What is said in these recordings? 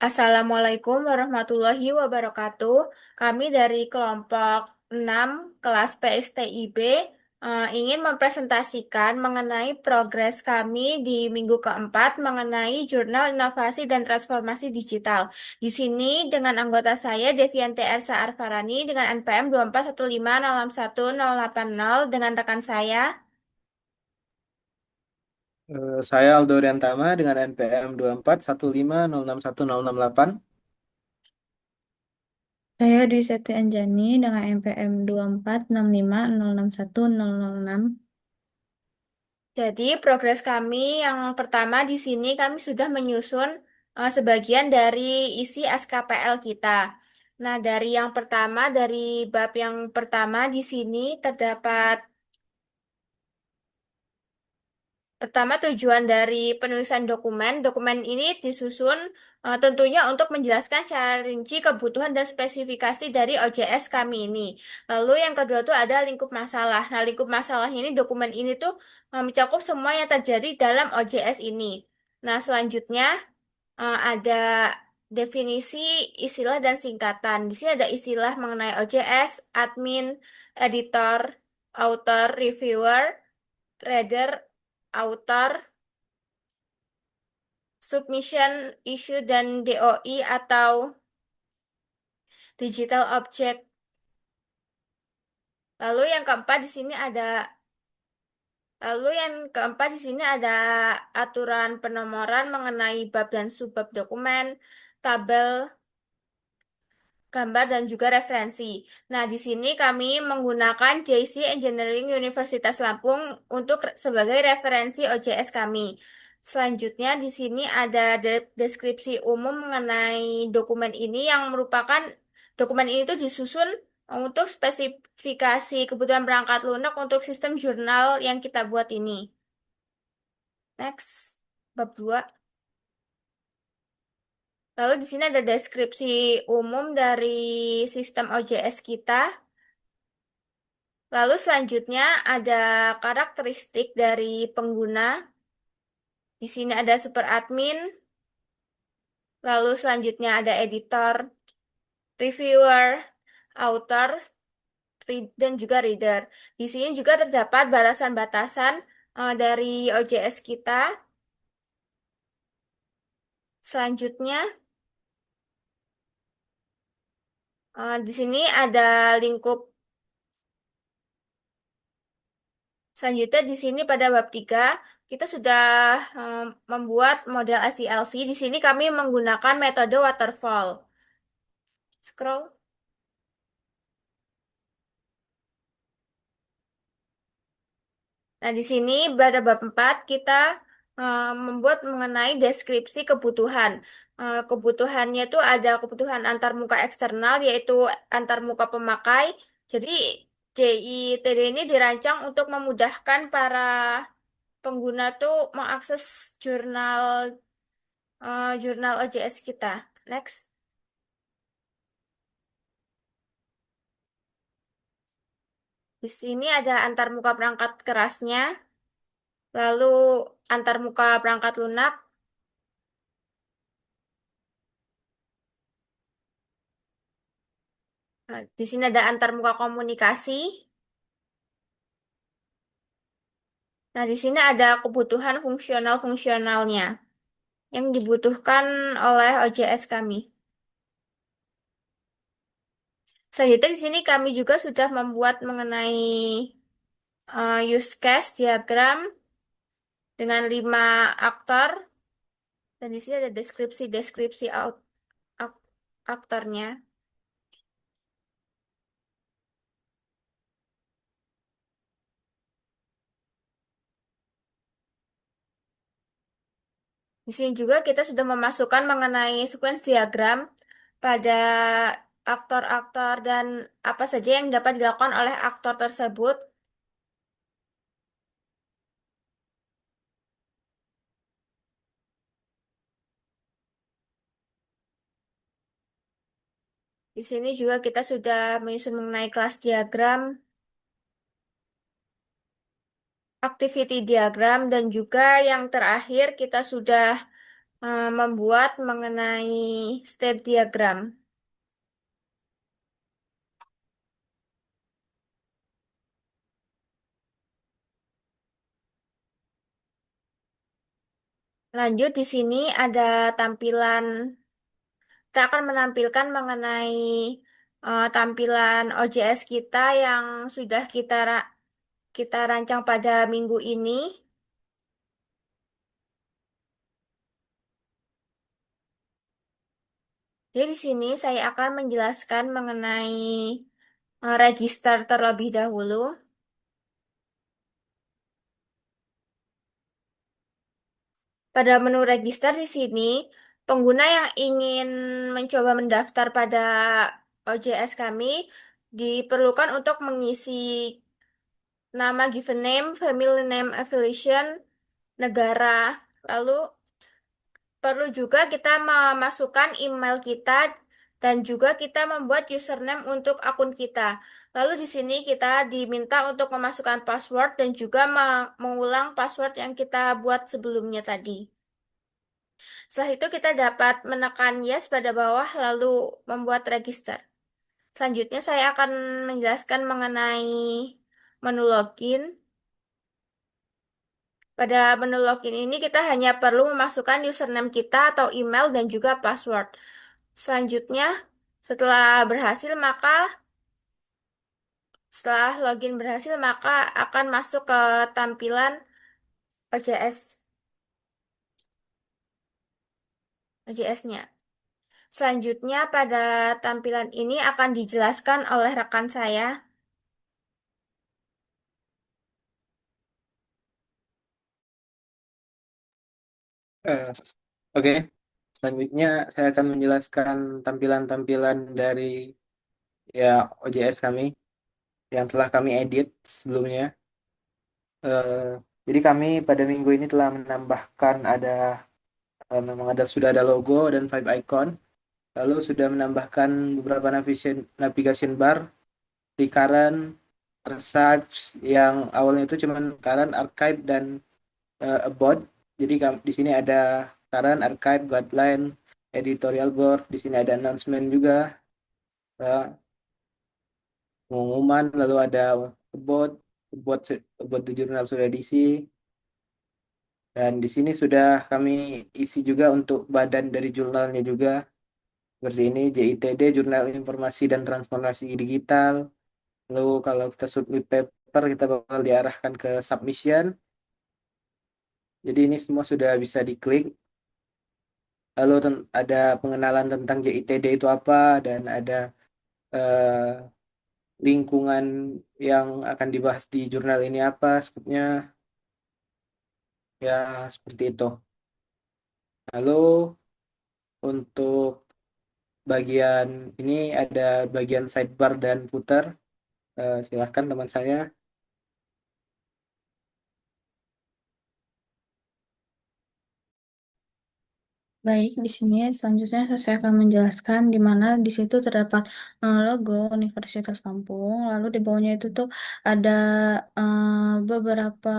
Assalamualaikum warahmatullahi wabarakatuh. Kami dari kelompok 6 kelas PSTIB ingin mempresentasikan mengenai progres kami di minggu keempat mengenai Jurnal Inovasi dan Transformasi Digital. Di sini dengan anggota saya Devianti Ersa Arfarani dengan NPM 2415061080 dengan rekan saya. Saya Aldo Riantama dengan NPM 2415061068. Saya Dwi Seti Anjani dengan NPM 2465061006. Jadi progres kami yang pertama di sini kami sudah menyusun sebagian dari isi SKPL kita. Nah, dari yang pertama, dari bab yang pertama di sini terdapat pertama, tujuan dari penulisan dokumen. Dokumen ini disusun tentunya untuk menjelaskan secara rinci kebutuhan dan spesifikasi dari OJS kami ini. Lalu yang kedua tuh ada lingkup masalah. Nah, lingkup masalah ini, dokumen ini tuh mencakup semua yang terjadi dalam OJS ini. Nah, selanjutnya ada definisi istilah dan singkatan. Di sini ada istilah mengenai OJS, admin, editor, author, reviewer, reader, author, submission, issue, dan DOI atau digital object. Lalu yang keempat di sini ada Lalu yang keempat di sini ada aturan penomoran mengenai bab dan subbab dokumen, tabel, gambar, dan juga referensi. Nah, di sini kami menggunakan JC Engineering Universitas Lampung untuk sebagai referensi OJS kami. Selanjutnya di sini ada deskripsi umum mengenai dokumen ini yang merupakan dokumen ini tuh disusun untuk spesifikasi kebutuhan perangkat lunak untuk sistem jurnal yang kita buat ini. Next, bab 2. Lalu di sini ada deskripsi umum dari sistem OJS kita. Lalu selanjutnya ada karakteristik dari pengguna. Di sini ada super admin. Lalu selanjutnya ada editor, reviewer, author, dan juga reader. Di sini juga terdapat batasan-batasan dari OJS kita. Selanjutnya, di sini ada lingkup. Selanjutnya di sini pada bab 3 kita sudah membuat model SDLC. Di sini kami menggunakan metode waterfall. Scroll. Nah, di sini pada bab 4 kita membuat mengenai deskripsi kebutuhan. Kebutuhannya itu ada kebutuhan antarmuka eksternal yaitu antarmuka pemakai. Jadi JITD ini dirancang untuk memudahkan para pengguna tuh mengakses jurnal OJS kita. Next. Di sini ada antarmuka perangkat kerasnya, lalu antarmuka perangkat lunak. Nah, di sini ada antarmuka komunikasi. Nah, di sini ada kebutuhan fungsional-fungsionalnya yang dibutuhkan oleh OJS kami. Selanjutnya di sini kami juga sudah membuat mengenai use case diagram dengan 5 aktor dan di sini ada deskripsi-deskripsi aktornya. Di sini juga kita sudah memasukkan mengenai sequence diagram pada aktor-aktor dan apa saja yang dapat dilakukan oleh aktor tersebut. Di sini juga kita sudah menyusun mengenai kelas diagram, activity diagram, dan juga yang terakhir kita sudah membuat mengenai state diagram. Lanjut di sini ada tampilan, kita akan menampilkan mengenai tampilan OJS kita yang sudah kita rancang pada minggu ini. Jadi di sini saya akan menjelaskan mengenai register terlebih dahulu. Pada menu register di sini, pengguna yang ingin mencoba mendaftar pada OJS kami diperlukan untuk mengisi nama given name, family name, affiliation, negara. Lalu perlu juga kita memasukkan email kita dan juga kita membuat username untuk akun kita. Lalu di sini kita diminta untuk memasukkan password dan juga mengulang password yang kita buat sebelumnya tadi. Setelah itu kita dapat menekan yes pada bawah lalu membuat register. Selanjutnya saya akan menjelaskan mengenai menu login. Pada menu login ini kita hanya perlu memasukkan username kita atau email dan juga password. Selanjutnya, setelah berhasil maka setelah login berhasil maka akan masuk ke tampilan OJS OJS-nya. Selanjutnya pada tampilan ini akan dijelaskan oleh rekan saya. Eh, Oke, selanjutnya saya akan menjelaskan tampilan-tampilan dari ya OJS kami yang telah kami edit sebelumnya. Eh, jadi kami pada minggu ini telah menambahkan memang sudah ada logo dan five icon, lalu sudah menambahkan beberapa navigation bar di current, archives yang awalnya itu cuma current, archive dan about. Jadi di sini ada current, archive, guideline, editorial board, di sini ada announcement juga, eh, pengumuman, lalu ada about, about, about the jurnal sudah diisi, dan di sini sudah kami isi juga untuk badan dari jurnalnya juga, seperti ini, JITD, Jurnal Informasi dan Transformasi Digital. Lalu kalau kita submit paper, kita bakal diarahkan ke submission. Jadi ini semua sudah bisa diklik. Lalu ada pengenalan tentang JITD itu apa, dan ada eh, lingkungan yang akan dibahas di jurnal ini apa, sebutnya ya seperti itu. Lalu untuk bagian ini ada bagian sidebar dan footer. Silahkan teman saya. Baik, di sini selanjutnya saya akan menjelaskan di mana di situ terdapat logo Universitas Lampung. Lalu di bawahnya itu tuh ada beberapa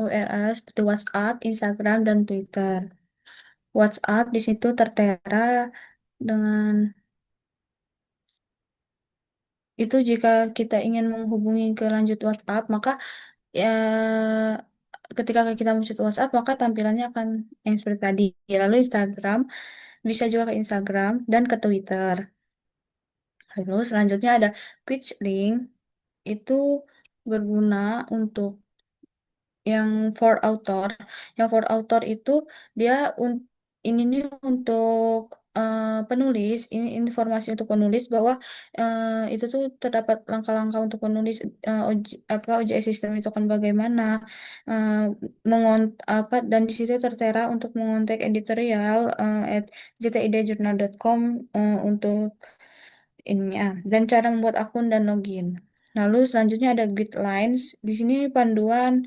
URL seperti WhatsApp, Instagram, dan Twitter. WhatsApp di situ tertera dengan itu jika kita ingin menghubungi ke lanjut WhatsApp, maka ya ketika kita mencet WhatsApp maka tampilannya akan yang seperti tadi. Lalu Instagram bisa juga ke Instagram dan ke Twitter. Lalu selanjutnya ada quick link itu berguna untuk yang for author. Yang for author itu dia ini nih untuk penulis, ini informasi untuk penulis bahwa itu tuh terdapat langkah-langkah untuk penulis OJS sistem itu kan bagaimana eh, apa dan di situ tertera untuk mengontak editorial at jtidjournal.com untuk ininya dan cara membuat akun dan login. Lalu selanjutnya ada guidelines. Di sini panduan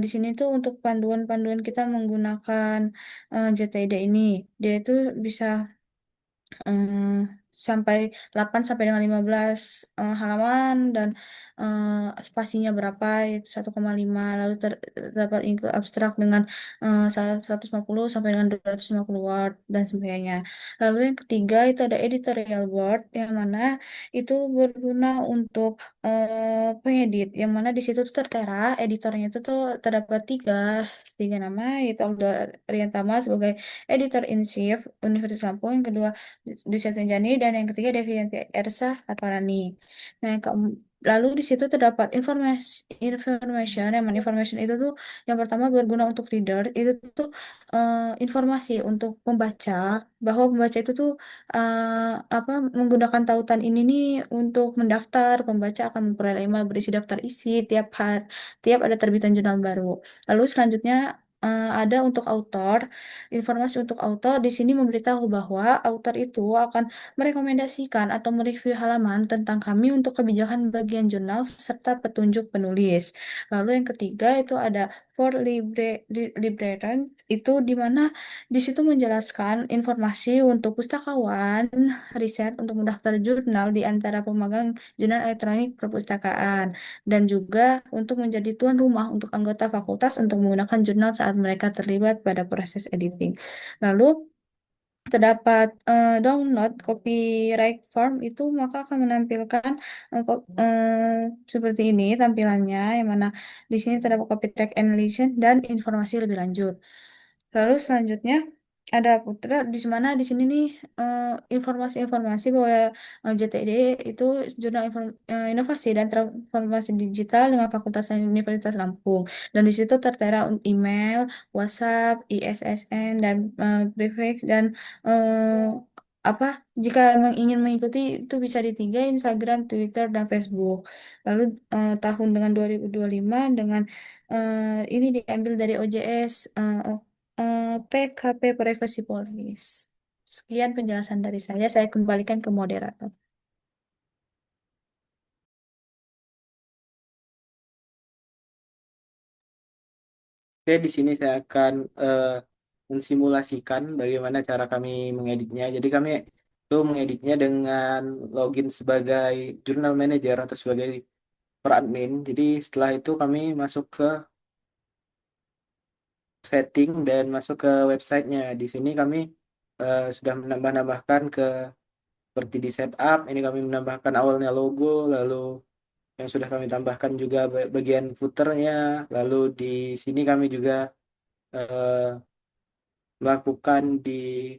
di sini tuh untuk panduan-panduan kita menggunakan JTID ini. Dia itu bisa sampai 8 sampai dengan 15 halaman dan spasinya berapa itu 1,5 lalu terdapat include abstrak dengan 150 sampai dengan 250 word dan sebagainya. Lalu yang ketiga itu ada editorial board yang mana itu berguna untuk pengedit yang mana di situ tuh tertera editornya itu tuh terdapat tiga nama yaitu Aldo Riantama sebagai editor in chief Universitas Lampung, yang kedua Dwi Jani, dan yang ketiga Devianti Ersa Aparani. Nah, lalu di situ terdapat information, yang mana information itu tuh yang pertama berguna untuk reader, itu tuh informasi untuk pembaca, bahwa pembaca itu tuh apa menggunakan tautan ini nih untuk mendaftar. Pembaca akan memperoleh email berisi daftar isi tiap hari, tiap ada terbitan jurnal baru. Lalu selanjutnya ada untuk author. Informasi untuk author di sini memberitahu bahwa author itu akan merekomendasikan atau mereview halaman tentang kami untuk kebijakan bagian jurnal serta petunjuk penulis. Lalu yang ketiga itu ada for librarian, itu di mana di situ menjelaskan informasi untuk pustakawan, riset untuk mendaftar jurnal di antara pemegang jurnal elektronik perpustakaan, dan juga untuk menjadi tuan rumah untuk anggota fakultas untuk menggunakan jurnal saat mereka terlibat pada proses editing. Lalu terdapat download copyright form itu maka akan menampilkan seperti ini tampilannya, yang mana di sini terdapat copyright analysis dan informasi lebih lanjut. Lalu selanjutnya ada Putra di mana di sini nih informasi-informasi bahwa JTD itu Jurnal Inovasi dan Transformasi Digital dengan Fakultas Universitas Lampung, dan di situ tertera email, WhatsApp, ISSN dan prefix dan eh, apa jika ingin mengikuti itu bisa di tiga Instagram, Twitter dan Facebook. Lalu tahun dengan 2025 dengan ini diambil dari OJS PKP Privacy Police. Sekian penjelasan dari saya kembalikan ke moderator. Oke, di sini saya akan mensimulasikan bagaimana cara kami mengeditnya. Jadi kami itu mengeditnya dengan login sebagai jurnal manager atau sebagai peradmin. Jadi setelah itu kami masuk ke setting dan masuk ke websitenya. Di sini kami sudah menambah-nambahkan ke seperti di setup. Ini kami menambahkan awalnya logo, lalu yang sudah kami tambahkan juga bagian footernya. Lalu di sini kami juga eh, melakukan di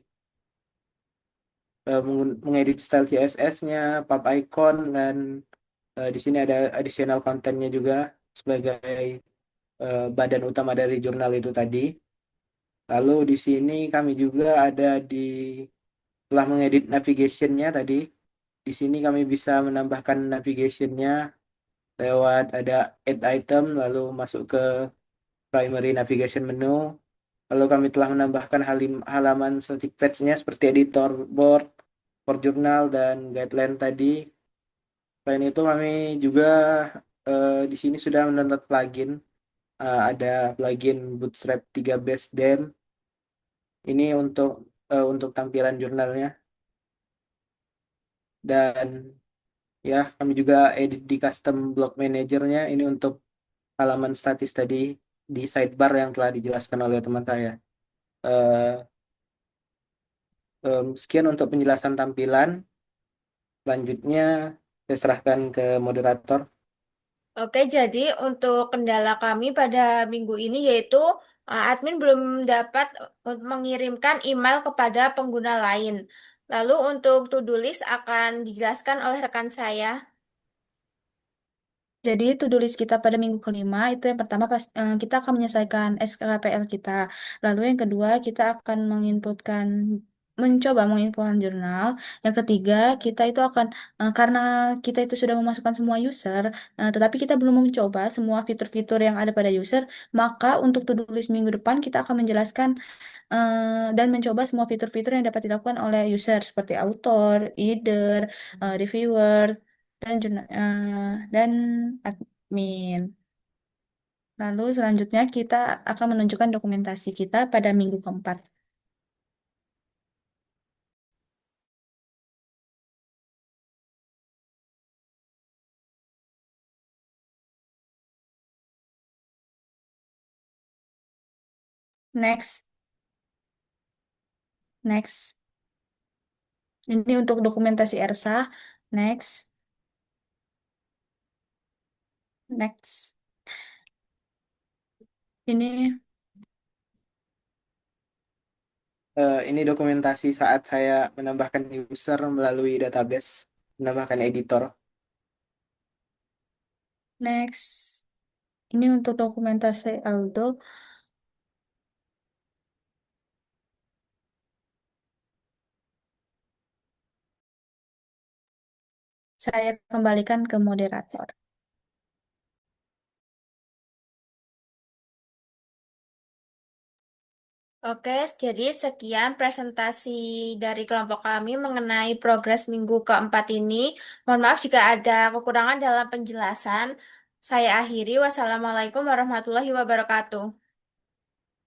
mengedit style CSS-nya, pub icon, dan di sini ada additional kontennya juga sebagai badan utama dari jurnal itu tadi. Lalu di sini kami juga ada di setelah mengedit navigation-nya tadi, di sini kami bisa menambahkan navigation-nya lewat ada add item, lalu masuk ke primary navigation menu. Lalu kami telah menambahkan halaman static page-nya seperti editor board, for jurnal, dan guideline tadi. Selain itu kami juga di sini sudah mendownload plugin. Ada plugin Bootstrap 3 Base Dem. Ini untuk tampilan jurnalnya. Dan ya kami juga edit di custom block manajernya. Ini untuk halaman statis tadi di sidebar yang telah dijelaskan oleh teman saya. Eh, Sekian untuk penjelasan tampilan. Selanjutnya saya serahkan ke moderator. Oke, jadi untuk kendala kami pada minggu ini yaitu admin belum dapat mengirimkan email kepada pengguna lain. Lalu untuk to-do list akan dijelaskan oleh rekan saya. Jadi to-do list kita pada minggu kelima itu yang pertama kita akan menyelesaikan SKPL kita. Lalu yang kedua kita akan mencoba menginputkan jurnal. Yang ketiga kita itu akan karena kita itu sudah memasukkan semua user, tetapi kita belum mencoba semua fitur-fitur yang ada pada user, maka untuk to-do list minggu depan kita akan menjelaskan dan mencoba semua fitur-fitur yang dapat dilakukan oleh user seperti author, either, reviewer, dan admin. Lalu selanjutnya kita akan menunjukkan dokumentasi kita pada minggu keempat. Next, next. Ini untuk dokumentasi ERSA. Next, next. Ini Ini dokumentasi saat saya menambahkan user melalui database, menambahkan editor. next. Ini untuk dokumentasi Aldo. Saya kembalikan ke moderator. Oke, jadi sekian presentasi dari kelompok kami mengenai progres minggu keempat ini. Mohon maaf jika ada kekurangan dalam penjelasan. Saya akhiri. Wassalamualaikum warahmatullahi wabarakatuh.